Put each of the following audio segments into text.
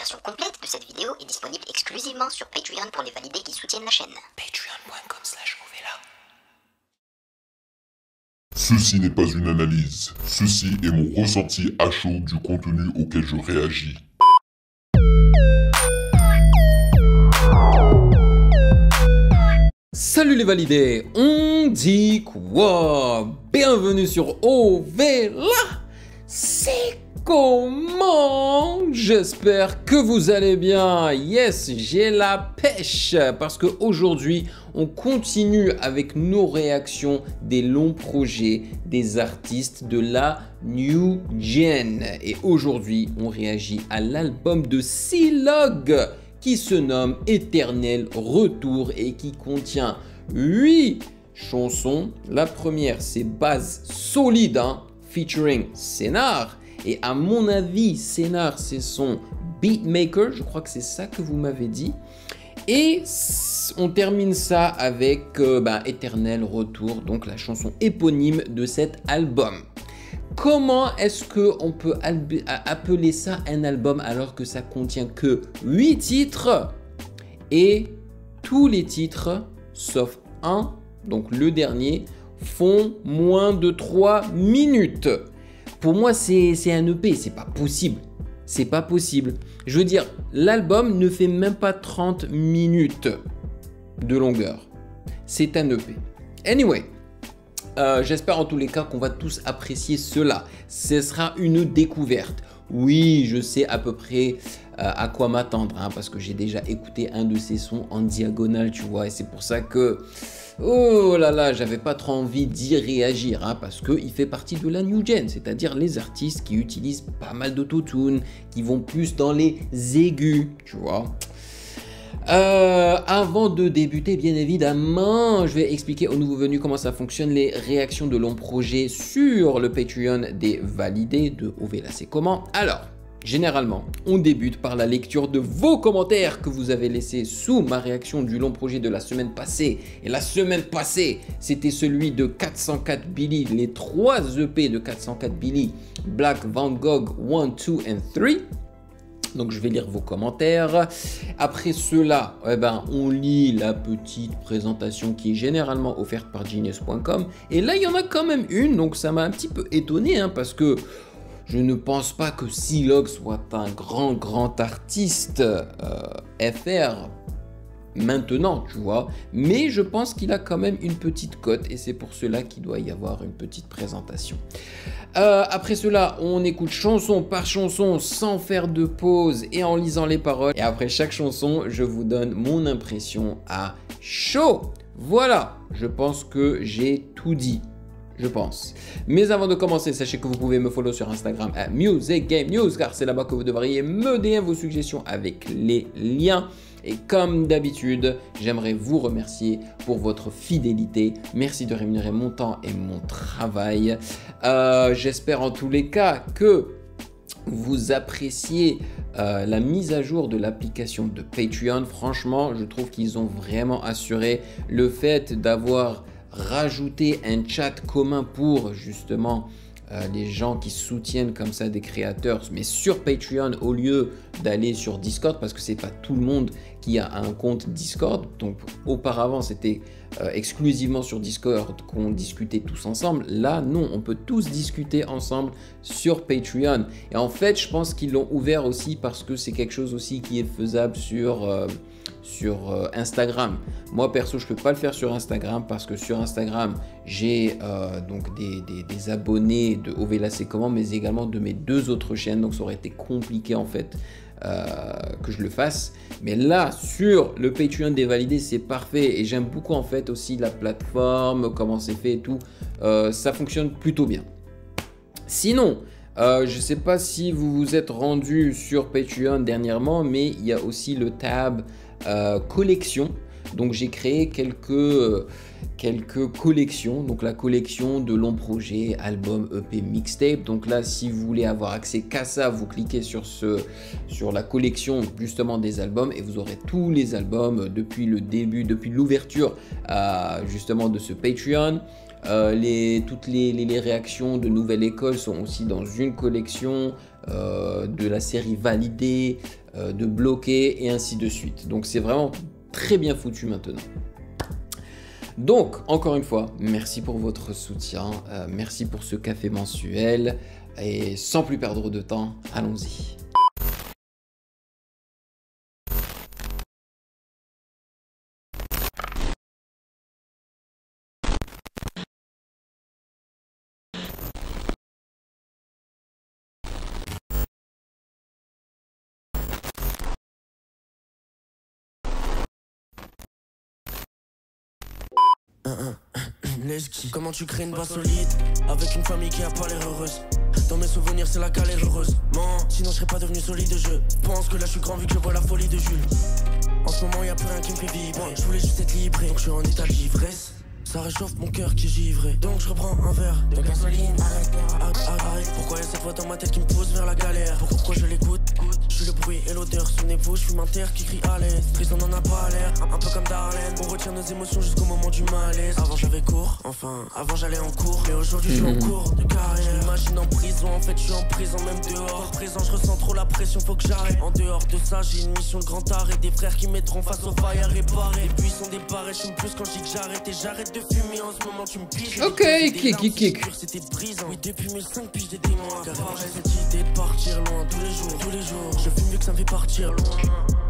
version complète de cette vidéo est disponible exclusivement sur Patreon pour les validés qui soutiennent la chaîne. Patreon.com/Ovela. Ceci n'est pas une analyse, ceci est mon ressenti à chaud du contenu auquel je réagis. Salut les validés, on dit quoi? Bienvenue sur Ovela. C'est comment? J'espère que vous allez bien. Yes, j'ai la pêche parce qu'aujourd'hui, on continue avec nos réactions des longs projets des artistes de la New Gen. Et aujourd'hui, on réagit à l'album de C-Log qui se nomme Éternel Retour et qui contient 8 chansons. La première, c'est Base Solide, featuring Scénar. Et à mon avis, Scénar, c'est son beatmaker. Je crois que c'est ça que vous m'avez dit. Et on termine ça avec Éternel Retour, donc la chanson éponyme de cet album. Comment est-ce qu'on peut appeler ça un album alors que ça contient que 8 titres et tous les titres, sauf un, donc le dernier, font moins de 3 minutes. Pour moi, c'est un EP, c'est pas possible. C'est pas possible. Je veux dire, l'album ne fait même pas 30 minutes de longueur. C'est un EP. Anyway. J'espère en tous les cas qu'on va tous apprécier cela. Ce sera une découverte. Oui, je sais à peu près à quoi m'attendre, parce que j'ai déjà écouté un de ces sons en diagonale, tu vois. Et c'est pour ça que, oh là là, j'avais pas trop envie d'y réagir, parce qu'il fait partie de la New Gen, c'est-à-dire les artistes qui utilisent pas mal d'autotune, qui vont plus dans les aigus, tu vois. Avant de débuter, bien évidemment, je vais expliquer aux nouveaux venus comment ça fonctionne, les réactions de longs projets sur le Patreon des validés de Ovela. C'est comment? Alors, généralement, on débute par la lecture de vos commentaires que vous avez laissés sous ma réaction du long projet de la semaine passée. Et la semaine passée, c'était celui de 404 Billy, les 3 EP de 404 Billy, Black Van Gogh 1, 2 and 3. Donc je vais lire vos commentaires. Après cela, on lit la petite présentation qui est généralement offerte par Genius.com. Et là, il y en a quand même une, donc ça m'a un petit peu étonné, parce que je ne pense pas que C-Log soit un grand artiste FR maintenant, tu vois. Mais je pense qu'il a quand même une petite cote et c'est pour cela qu'il doit y avoir une petite présentation. Après cela, on écoute chanson par chanson sans faire de pause et en lisant les paroles. Et après chaque chanson, je vous donne mon impression à chaud. Voilà, je pense que j'ai tout dit. Je pense. Mais avant de commencer, sachez que vous pouvez me follow sur Instagram à MusicGameNews car c'est là-bas que vous devriez me DM vos suggestions avec les liens. Et comme d'habitude, j'aimerais vous remercier pour votre fidélité. Merci de rémunérer mon temps et mon travail. J'espère en tous les cas que vous appréciez la mise à jour de l'application de Patreon. Franchement, je trouve qu'ils ont vraiment assuré le fait d'avoir rajouté un chat commun pour justement les gens qui soutiennent comme ça des créateurs, mais sur Patreon au lieu d'aller sur Discord, parce que c'est pas tout le monde qui a un compte Discord. Donc auparavant c'était exclusivement sur Discord qu'on discutait tous ensemble. Là non, on peut tous discuter ensemble sur Patreon. Et en fait je pense qu'ils l'ont ouvert aussi parce que c'est quelque chose aussi qui est faisable sur Instagram. Moi perso je peux pas le faire sur Instagram parce que sur Instagram j'ai donc des abonnés de Ovela C'est comment, mais également de mes 2 autres chaînes, donc ça aurait été compliqué en fait que je le fasse. Mais là sur le Patreon des validés c'est parfait et j'aime beaucoup en fait aussi la plateforme, comment c'est fait et tout. Ça fonctionne plutôt bien. Sinon je sais pas si vous vous êtes rendu sur Patreon dernièrement, mais il y a aussi le tab collection. Donc j'ai créé quelques collections, donc la collection de longs projets, albums, EP, mixtape. Donc là si vous voulez avoir accès qu'à ça, vous cliquez sur la collection justement des albums et vous aurez tous les albums depuis le début, depuis l'ouverture justement de ce Patreon. Toutes les réactions de Nouvelle École sont aussi dans une collection. de la série validée, de bloquer et ainsi de suite. Donc c'est vraiment très bien foutu maintenant. Donc, encore une fois, merci pour votre soutien, merci pour ce café mensuel, et sans plus perdre de temps, allons-y. Comment tu crées une base solide avec une famille qui a pas l'air heureuse? Dans mes souvenirs c'est la galère heureuse. Sinon je serais pas devenu solide. Je pense que là je suis grand vu que je vois la folie de Jules. En ce moment y a plus rien qui me fait vibrer. Je voulais juste être libre, donc je suis en état d'ivresse. Ça réchauffe mon cœur qui est givré. Donc je reprends un verre de gasoline. Arrête. Pourquoi y'a cette voix dans ma tête qui me pousse vers la galère? Pourquoi je l'écoute? Je suis le bruit et l'odeur. Souvenez-vous, je fume un terre qui crie à l'aise. Triste, on en a pas l'air. Un peu comme Darlene. On retient nos émotions jusqu'au moment du malaise. Avant j'avais cours, enfin, avant j'allais en cours. Mais aujourd'hui je suis en cours de carrière. Je m'imagine en prison, en fait je suis en prison même dehors. Présent, je ressens trop la pression, faut que j'arrête. En dehors de ça, j'ai une mission de grand arrêt. Des frères qui mettront face aux failles à réparer. Les buissons des barres, je fume plus quand je dis que j'arrête. Et j'arrête de fumer en ce moment, tu me piges. Ok, kick. C'était brisant. Oui, depuis mes 5 piges des démons. Car j'ai cette idée de partir loin tous les jours. Je fume vu que ça me fait partir loin.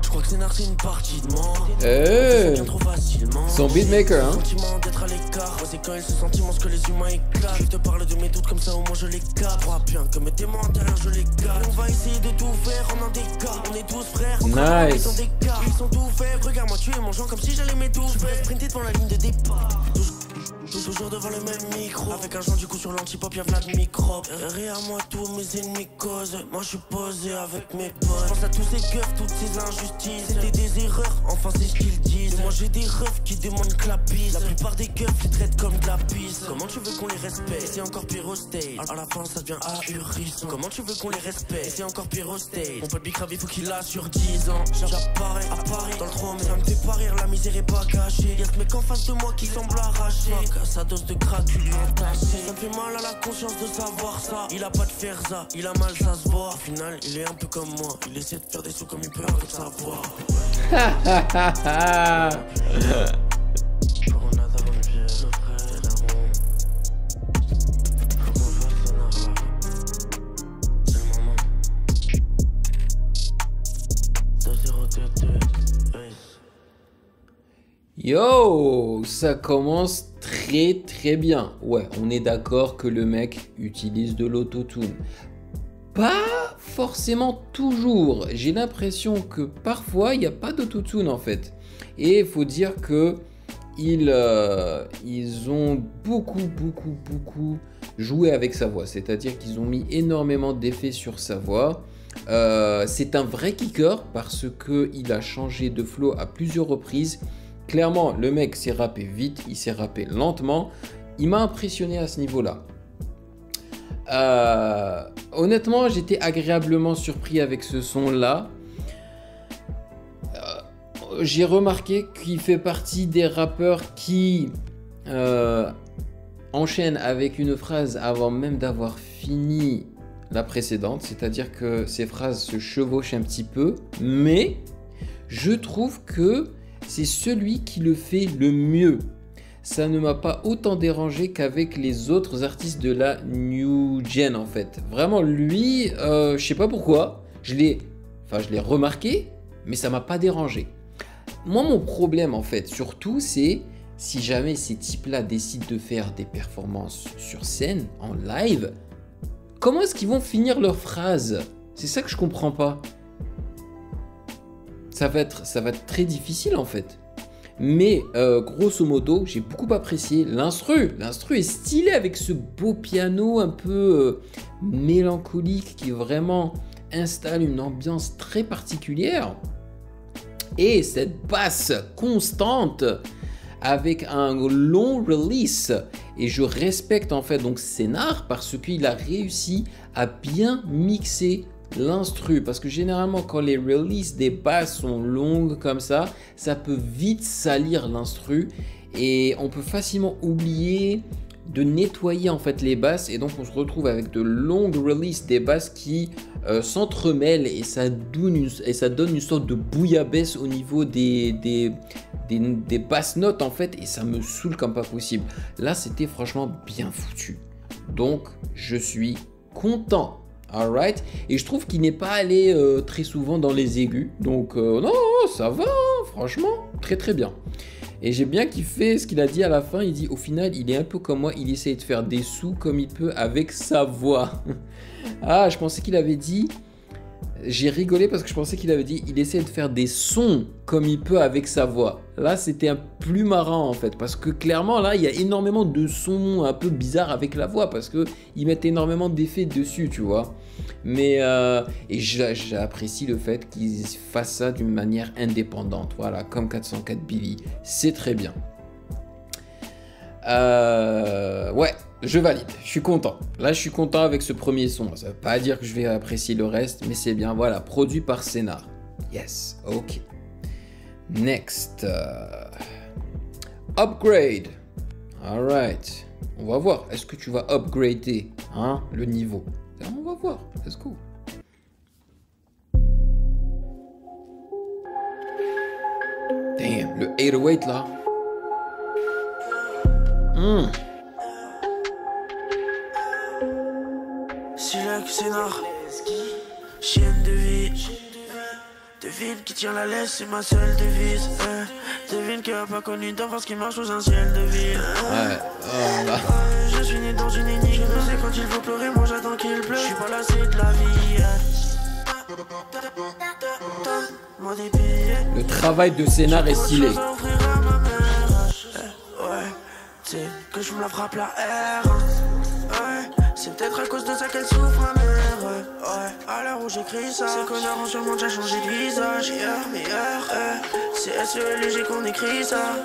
Je crois que c'est une partie de moi. Trop facilement. Son beatmaker, hein. Sentiment d'être à l'écart. Moi, c'est quand il ce sentiment ce que les humains éclatent. Je te parle de mes doutes comme ça, au moins je les capte. Crois bien que mes témoins intérieurs, je les garde. On va essayer de tout faire en un des cas. On est tous frères. Nice. Ils sont tout faits. Regarde-moi tuer mon genre comme si j'allais m'étouffer. Je vais sprinter devant la ligne de départ. Toujours devant le même micro. Avec un joint du coup sur l'antipop, y'a plein de microbes. Derrière moi tous mes ennemis causent. Moi je suis posé avec mes potes. Je pense à tous ces keufs, toutes ces injustices. C'était des erreurs, enfin c'est ce qu'ils disent. Et moi j'ai des refs qui demandent que la pisse. La plupart des keufs les traitent comme de la pisse. Comment tu veux qu'on les respecte? Et c'est encore pire au stage. À la fin ça devient ahurissant. Comment tu veux qu'on les respecte? Et c'est encore pire au stage. Mon pote Big Crab il faut qu'il a sur 10 ans. J'apparais à Paris dans le trône. Ça me fait pas rire, la misère est pas cachée. Y'a ce mec en face de moi qui semble arraché. Sa dose de crack, tu lui entassé. Ça me fait mal à la conscience de savoir ça. Il a pas de ferza, il a mal, ça se voit. Au final, il est un peu comme moi. Il essaie de faire des sous comme il peut avec sa voix. Yo, ça commence très bien. Ouais, on est d'accord que le mec utilise de l'autotune. Pas forcément toujours. J'ai l'impression que parfois, il n'y a pas d'autotune en fait. Et il faut dire que ils ont beaucoup joué avec sa voix. C'est-à-dire qu'ils ont mis énormément d'effets sur sa voix. C'est un vrai kicker parce qu'il a changé de flow à plusieurs reprises. Clairement, le mec s'est rappé vite, il s'est rappé lentement. Il m'a impressionné à ce niveau-là. Honnêtement, j'étais agréablement surpris avec ce son-là. J'ai remarqué qu'il fait partie des rappeurs qui enchaînent avec une phrase avant même d'avoir fini la précédente. C'est-à-dire que ces phrases se chevauchent un petit peu. Mais je trouve que c'est celui qui le fait le mieux. Ça ne m'a pas autant dérangé qu'avec les autres artistes de la New Gen en fait. Vraiment lui, je sais pas pourquoi, je l'ai remarqué, mais ça m'a pas dérangé. Moi mon problème en fait surtout c'est si jamais ces types-là décident de faire des performances sur scène, en live, comment est-ce qu'ils vont finir leurs phrases? C'est ça que je comprends pas. Ça va être très difficile en fait. Mais grosso modo, j'ai beaucoup apprécié l'instru. L'instru est stylé avec ce beau piano un peu mélancolique qui vraiment installe une ambiance très particulière. Et cette basse constante avec un long release. Et je respecte en fait donc Scénar parce qu'il a réussi à bien mixer l'instru, parce que généralement quand les releases des basses sont longues comme ça peut vite salir l'instru et on peut facilement oublier de nettoyer en fait les basses, et donc on se retrouve avec de longues releases des basses qui s'entremêlent, et ça donne une sorte de bouillabaisse au niveau des basses notes en fait, et ça me saoule comme pas possible. Là c'était franchement bien foutu, donc je suis content. Alright, et je trouve qu'il n'est pas allé très souvent dans les aigus, donc non, ça va, franchement, très très bien. Et j'ai bien kiffé ce qu'il a dit à la fin. Il dit au final il est un peu comme moi, il essaye de faire des sous comme il peut avec sa voix. Ah, je pensais qu'il avait dit, j'ai rigolé parce que je pensais qu'il avait dit il essaie de faire des sons comme il peut avec sa voix. Là c'était un plus marrant en fait, parce que clairement là il y a énormément de sons un peu bizarres avec la voix, parce que ils mettent énormément d'effets dessus, tu vois. Mais et j'apprécie le fait qu'ils fassent ça d'une manière indépendante, voilà, comme 404 Billy, c'est très bien. Ouais, je valide, je suis content. Là, je suis content avec ce premier son. Ça veut pas dire que je vais apprécier le reste, mais c'est bien. Voilà, produit par Scénar. Yes, ok. Next. Upgrade. Alright. On va voir. Est-ce que tu vas upgrader le niveau? On va voir. Let's go. Damn, le 808 là. Silac Scénar, chienne de vie. Devine qui tient la laisse, c'est ma seule devise. Devine qui a pas connu d'enfance qui marche sous un ciel de ville. Ouais, oh là. Je suis né dans une énigme. Je sais quand il faut pleurer, moi j'attends qu'il pleure. Je suis pas lassé de la vie. Moi des billets. Le travail de Scénar est stylé. Ouais, c'est que je me la frappe la R. Ouais, c'est peut-être à cause de ça qu'elle souffre ma mère. Ouais, à l'heure où j'écris ça, ces connards ont sûrement déjà changé de visage. Meilleur, c'est SELG qu'on écrit ça.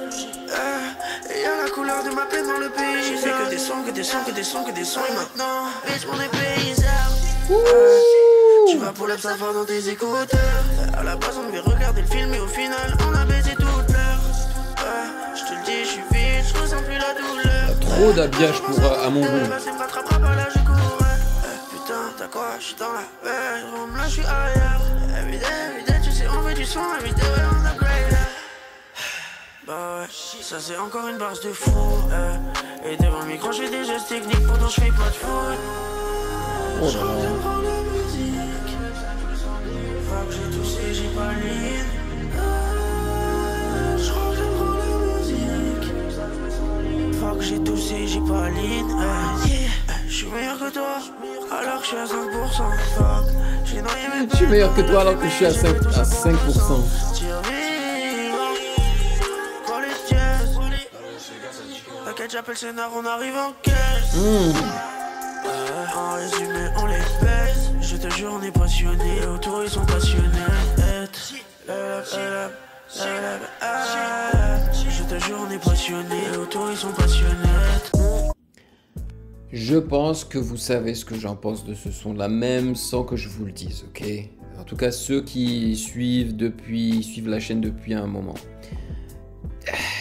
Et y'a la couleur de ma peine dans le pays. J'ai fait que des sons, que des sons, que des sons, que des sons. Et maintenant, bitch, mon dépayseur. Tu vas pour l'absafar dans tes écouteurs. À la base on devait regarder le film, mais au final on a baisé toute l'heure. Je te le dis, je suis vide, je ressens plus la douleur. Trop d'habillage pour à mon goût. Putain, t'as quoi? Je suis dans la veille, là je suis ailleurs. Everyday, tu sais, on veut du son, everyday, on upgrade. Bah ouais, ça c'est encore une base de fou. Et devant le micro, j'ai des gestes techniques, pourtant je fais pas de foot. Oh Je reviens prendre la musique. Faut que j'ai toussé, j'ai pas ligne. Je reviens prendre la musique. Faut que j'ai toussé, j'ai pas ligne. Je suis meilleur que toi, alors que je suis à 5%. Fuck, j'ai noyé mes. Je suis meilleur que toi alors que je suis à 5%. T'inquiète, j'appelle Scénar, on arrive en caisse. En résumé, on les baisse. Je te jure, on est passionnés. Autour, ils sont passionnés. Je te jure, on est passionnés. Autour, ils sont passionnés. Je pense que vous savez ce que j'en pense de ce son-là, même sans que je vous le dise, ok? En tout cas, ceux qui suivent la chaîne depuis un moment.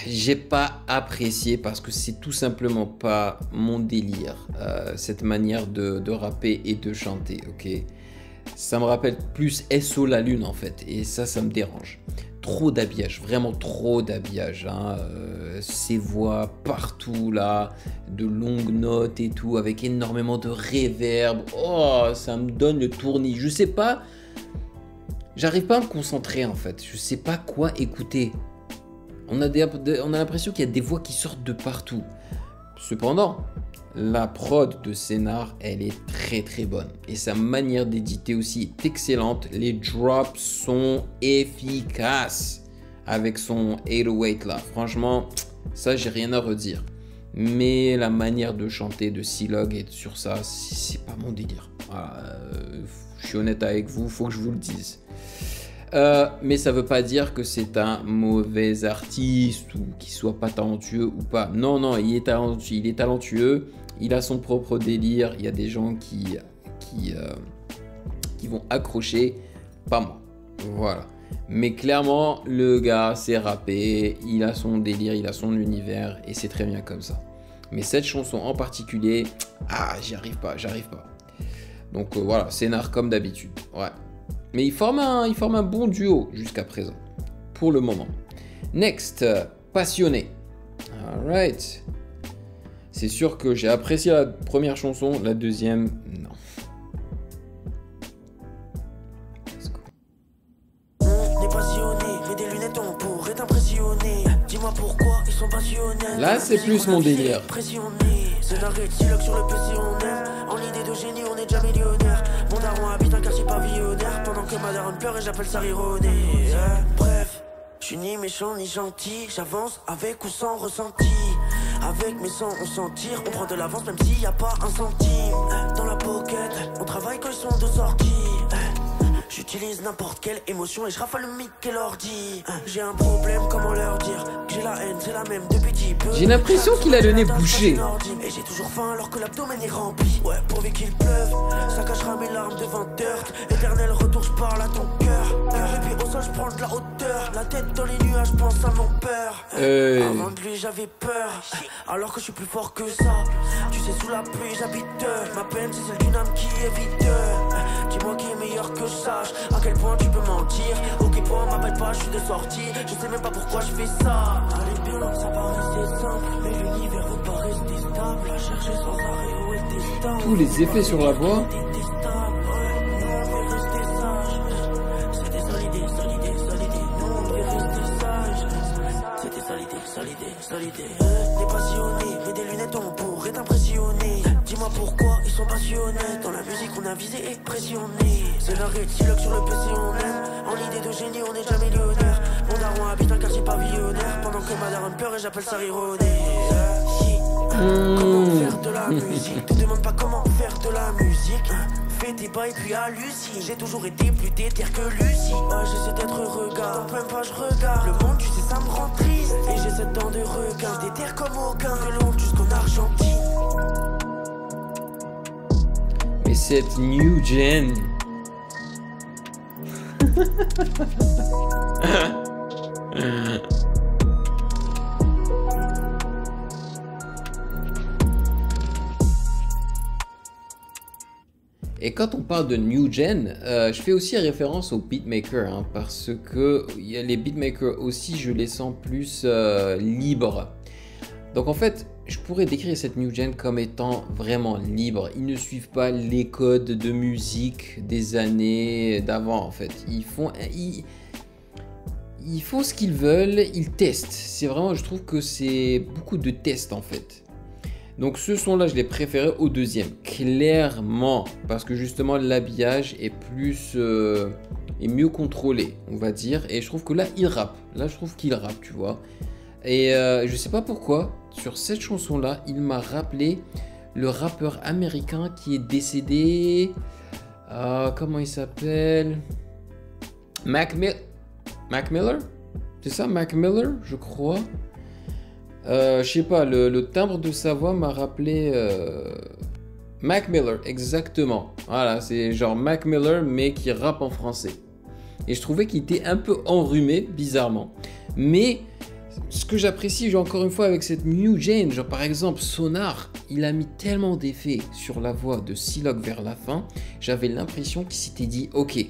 J'ai pas apprécié parce que c'est tout simplement pas mon délire, cette manière de rapper et de chanter, ok? Ça me rappelle plus SO la lune en fait, et ça me dérange. Trop d'habillage, vraiment trop d'habillage, hein. Ces voix partout là, de longues notes et tout, avec énormément de réverb. Oh, ça me donne le tournis. Je sais pas, j'arrive pas à me concentrer en fait, je sais pas quoi écouter. On a l'impression qu'il y a des voix qui sortent de partout. Cependant, la prod de Scénar, elle est très très bonne. Et sa manière d'éditer aussi est excellente. Les drops sont efficaces avec son 808 là. Franchement, ça j'ai rien à redire. Mais la manière de chanter de Silog et sur ça, c'est pas mon délire. Voilà, je suis honnête avec vous, faut que je vous le dise. Mais ça veut pas dire que c'est un mauvais artiste ou qu'il soit pas talentueux ou pas. Non, non, il est talentueux, il a son propre délire. Il y a des gens qui vont accrocher, pas moi. Voilà. Mais clairement, le gars s'est rappé, il a son délire, il a son univers et c'est très bien comme ça. Mais cette chanson en particulier, j'y arrive pas. Donc voilà, scénar comme d'habitude. Ouais. Mais il forme un bon duo jusqu'à présent. Pour le moment. Next, Passionné. Alright. C'est sûr que j'ai apprécié la première chanson, la deuxième, non. On est passionné, mets des lunettes on pourrait t'impressionner. Dis-moi pourquoi ils sont passionnés. Là c'est plus mon délire. C'est la rétile sur le PC on aime. En idée de génie on est déjà millionnaire. Mon daron habite un quartier pavillonnaire. Pendant que ma daronne pleure et j'appelle ça rironner. Bref, je suis ni méchant ni gentil. J'avance avec ou sans ressenti. Avec mes sons on s'en tire. On prend de l'avance même s'il n'y a pas un centime. Dans la pocket, on travaille quand ils sont de sortie. J'utilise n'importe quelle émotion et je rafale le mic et l'ordi. J'ai un problème, comment leur dire que j'ai la haine, c'est la même depuis petit peu. J'ai l'impression qu'il a le nez bouché. Et j'ai toujours faim alors que l'abdomen est rempli. Ouais, pourvu qu'il pleuve, ça cachera mes larmes devant Dirt. Éternel retour, je parle à ton cœur. Les pieds au sol, je prends de la hauteur. La tête dans les nuages, je pense à mon père. Avant de lui, j'avais peur. Alors que je suis plus fort que ça. Tu sais, sous la pluie, j'habite. Ma peine, c'est celle d'une âme qui évite. Dis-moi qui est meilleur que ça. À quel point tu peux mentir. Ok point m'appelle pas, je suis de sortie. Je sais même pas pourquoi je fais ça. Allez bien, ça paraissait simple. Mais l'univers veut pas rester stable. À chercher sans arrêt où est le destin. Tous les effets sur la voix. T'es passionné, mets des lunettes on pourrait t'impressionner. Dis-moi pourquoi ils sont passionnés. Dans la musique on a visé et pressionné. C'est la rétile sur le PC on aime. En idée de génie on est déjà millionnaire. Mon daron habite un quartier pavillonnaire. Pendant que ma daronne pleure et j'appelle ça rironner. Comment faire de la musique? Te demande pas comment faire de la musique. Fais tes bails puis hallucine. J'ai toujours été plus déter que Lucie. J'essaie d'être regard, même pas je regarde. Le monde tu sais ça me rend triste. Et j'ai 7 ans de requin. Je déterre comme aucun. De Londres jusqu'en Argentine. Mais cette new gen. Et quand on parle de new gen, je fais aussi référence aux beatmakers, hein, parce que les beatmakers aussi, je les sens plus libres. Donc en fait, je pourrais décrire cette new gen comme étant vraiment libre. Ils ne suivent pas les codes de musique des années d'avant en fait. Ils font ce qu'ils veulent, ils testent. C'est vraiment, je trouve que c'est beaucoup de tests en fait. Donc ce son-là, je l'ai préféré au deuxième, clairement, parce que justement l'habillage est plus est mieux contrôlé, on va dire. Et je trouve que là, il rappe. Là, je trouve qu'il rappe, tu vois. Et je sais pas pourquoi, sur cette chanson-là, il m'a rappelé le rappeur américain qui est décédé. Comment il s'appelle? Mac Miller? C'est ça, Mac Miller, je crois. Je sais pas, le timbre de sa voix m'a rappelé Mac Miller, exactement. Voilà, c'est genre Mac Miller, mais qui rappe en français. Et je trouvais qu'il était un peu enrhumé, bizarrement. Mais ce que j'apprécie, genre, encore une fois, avec cette new gen, genre par exemple Sonar, il a mis tellement d'effets sur la voix de Psylocke vers la fin, j'avais l'impression qu'il s'était dit, ok,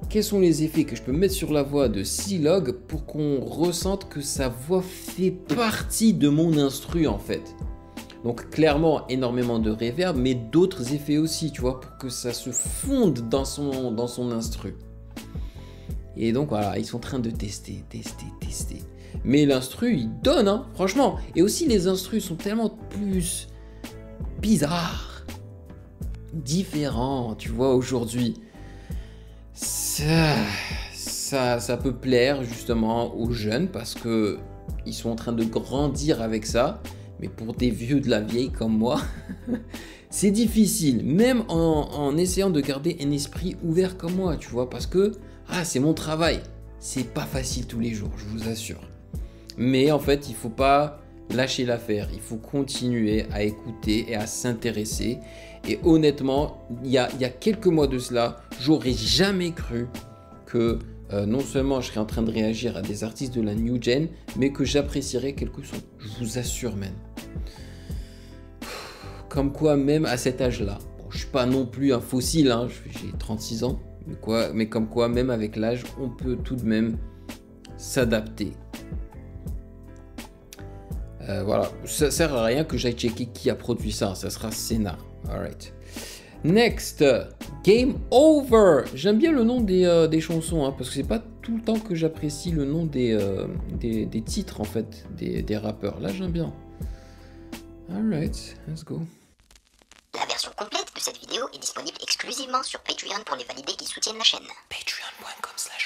quels sont les effets que je peux mettre sur la voix de Psylocke pour qu'on ressente que sa voix fait partie de mon instru en fait. Donc clairement énormément de reverb, mais d'autres effets aussi, tu vois, pour que ça se fonde dans son instru. Et donc voilà, ils sont en train de tester. Mais l'instru, il donne, hein, franchement. Et aussi, les instrus sont tellement plus bizarres, différents, tu vois, aujourd'hui. Ça peut plaire justement aux jeunes parce que ils sont en train de grandir avec ça. Mais pour des vieux de la vieille comme moi, c'est difficile. Même en essayant de garder un esprit ouvert comme moi, tu vois, parce que c'est mon travail. C'est pas facile tous les jours, je vous assure. Mais en fait, il faut pas lâcher l'affaire. Il faut continuer à écouter et à s'intéresser. Et honnêtement, il y a quelques mois de cela, j'aurais jamais cru que non seulement je serais en train de réagir à des artistes de la new gen, mais que j'apprécierais quelques sons. Je vous assure, man. Comme quoi, même à cet âge-là, bon, je suis pas non plus un fossile, hein, j'ai 36 ans, mais comme quoi, même avec l'âge, on peut tout de même s'adapter. Voilà, ça sert à rien que j'aille checker qui a produit ça, ça sera Scénar. Alright. Next, Game Over. J'aime bien le nom des chansons, hein, parce que c'est pas tout le temps que j'apprécie le nom des titres en fait, des rappeurs. Là, j'aime bien. Alright, let's go. La version complète de cette vidéo est disponible exclusivement sur Patreon pour les validés qui soutiennent la chaîne. Patreon.com/.